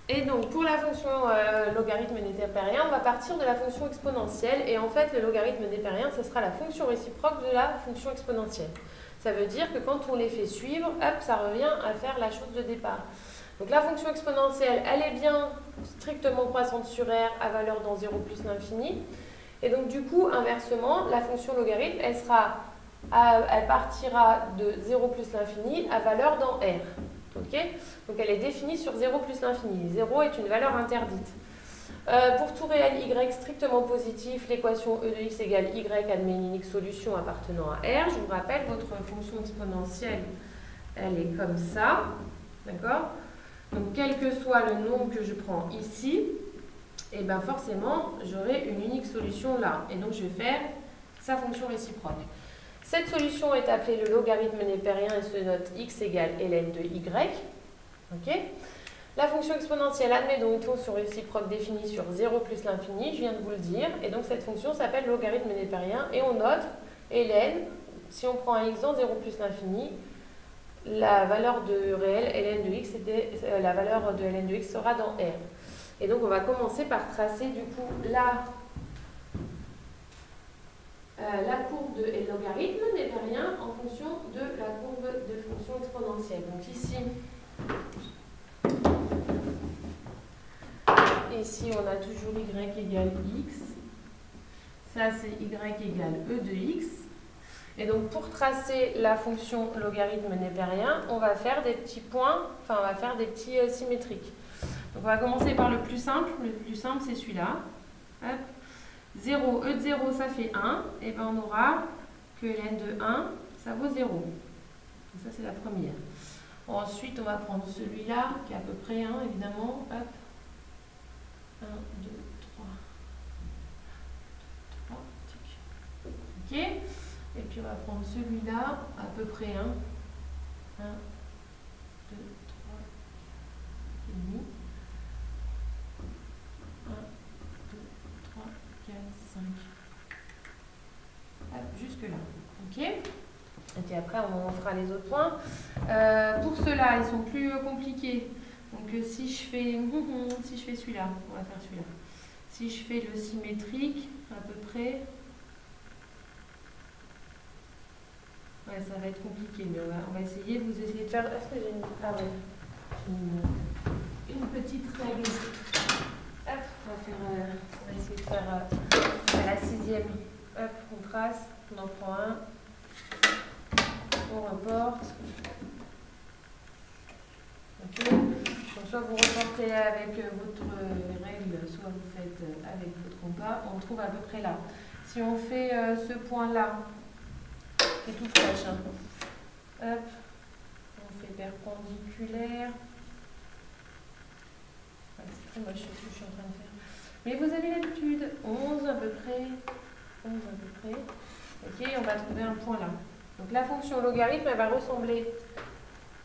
Et donc pour la fonction logarithme népérien, on va partir de la fonction exponentielle. Et en fait, le logarithme népérien, ce sera la fonction réciproque de la fonction exponentielle. Ça veut dire que quand on les fait suivre, hop, ça revient à faire la chose de départ. Donc la fonction exponentielle, elle est bien strictement croissante sur R à valeur dans 0 plus l'infini. Et donc du coup, inversement, la fonction logarithme, elle partira de 0 plus l'infini à valeur dans R. Okay, donc elle est définie sur 0 plus l'infini. 0 est une valeur interdite. Pour tout réel y strictement positif, l'équation e de x égale y admet une unique solution appartenant à R. Je vous rappelle, votre fonction exponentielle, elle est comme ça. D'accord? Donc quel que soit le nombre que je prends ici, et bien forcément, j'aurai une unique solution là. Et donc je vais faire sa fonction réciproque. Cette solution est appelée le logarithme népérien et se note x égale ln de y. Okay. La fonction exponentielle admet donc une fonction réciproque définie sur 0 plus l'infini, je viens de vous le dire. Et donc cette fonction s'appelle logarithme népérien et on note ln, si on prend un x dans 0 plus l'infini, la valeur de réel ln de x, la valeur de ln de x sera dans R. Et donc on va commencer par tracer du coup la courbe de logarithme népérien en fonction de la courbe de fonction exponentielle. Donc ici on a toujours y égale x. Ça c'est y égale e de x. Et donc pour tracer la fonction logarithme népérien, on va faire des petits points, enfin on va faire des petits symétriques. Donc on va commencer par le plus simple. Le plus simple c'est celui-là. 0, e de 0 ça fait 1, et bien on aura que ln de 1 ça vaut 0. Donc ça c'est la première. Ensuite on va prendre celui-là qui est à peu près 1 évidemment. Hop. 1, 2, 3. 3, ok. Et puis on va prendre celui-là à peu près 1. 1, 2, 3, et demi. 1, 2, 3, 4, 5. Jusque là. Ok. Et puis après, on fera les autres points. Pour ceux-là, ils sont plus compliqués. Donc si je fais celui-là, on va faire celui-là. Si je fais le symétrique, à peu près, ouais, ça va être compliqué, mais on va essayer. Vous essayez de faire. Est-ce que j'ai une. Ah ouais. Une petite règle. Hop, on va essayer de faire à la 6e. Hop, on trace, on en prend un, on reporte. Ok. Donc soit vous reportez avec votre règle, soit vous faites avec votre compas. On trouve à peu près là. Si on fait ce point-là, c'est tout proche. Hein. Hop, on fait perpendiculaire. C'est très moche ce que je suis en train de faire. Mais vous avez l'habitude. 11 à peu près. 11 à peu près. Ok, on va trouver un point là. Donc la fonction logarithme, elle va ressembler.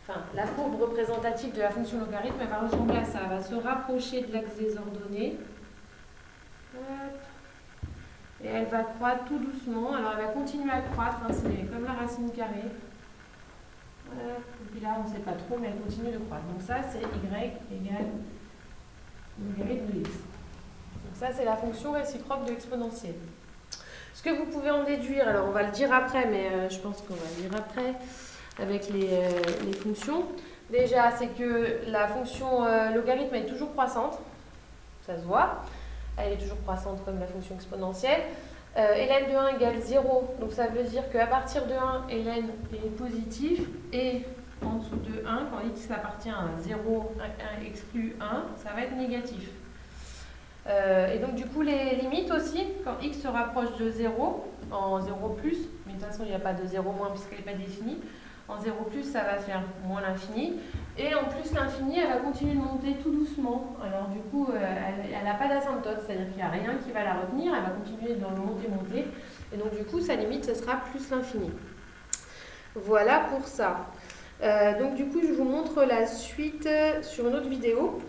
Enfin, la courbe représentative de la fonction logarithme, elle va ressembler à ça. Elle va se rapprocher de l'axe des ordonnées. Hop. Et elle va croître tout doucement. Alors elle va continuer à croître. Hein, c'est comme la racine carrée. Hop. Et puis là, on ne sait pas trop, mais elle continue de croître. Donc ça, c'est y égale logarithme de x. Donc ça, c'est la fonction réciproque de l'exponentielle. Ce que vous pouvez en déduire, alors on va le dire après, mais je pense qu'on va le dire après, avec les fonctions. Déjà, c'est que la fonction logarithme est toujours croissante, ça se voit. Elle est toujours croissante comme la fonction exponentielle. ln de 1 égale 0, donc ça veut dire qu'à partir de 1, ln est positif, et en dessous de 1, quand x appartient à 0, 1 exclut 1, ça va être négatif. Et donc du coup les limites aussi, quand x se rapproche de 0, en 0 plus, mais de toute façon il n'y a pas de 0 moins puisqu'elle n'est pas définie, en 0 plus ça va faire moins l'infini, et en plus l'infini elle va continuer de monter tout doucement, alors du coup elle n'a pas d'asymptote, c'est-à-dire qu'il n'y a rien qui va la retenir, elle va continuer de monter, et donc du coup sa limite ce sera plus l'infini. Voilà pour ça. Donc du coup je vous montre la suite sur une autre vidéo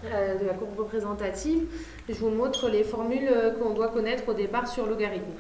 de la courbe représentative. Je vous montre les formules qu'on doit connaître au départ sur logarithme.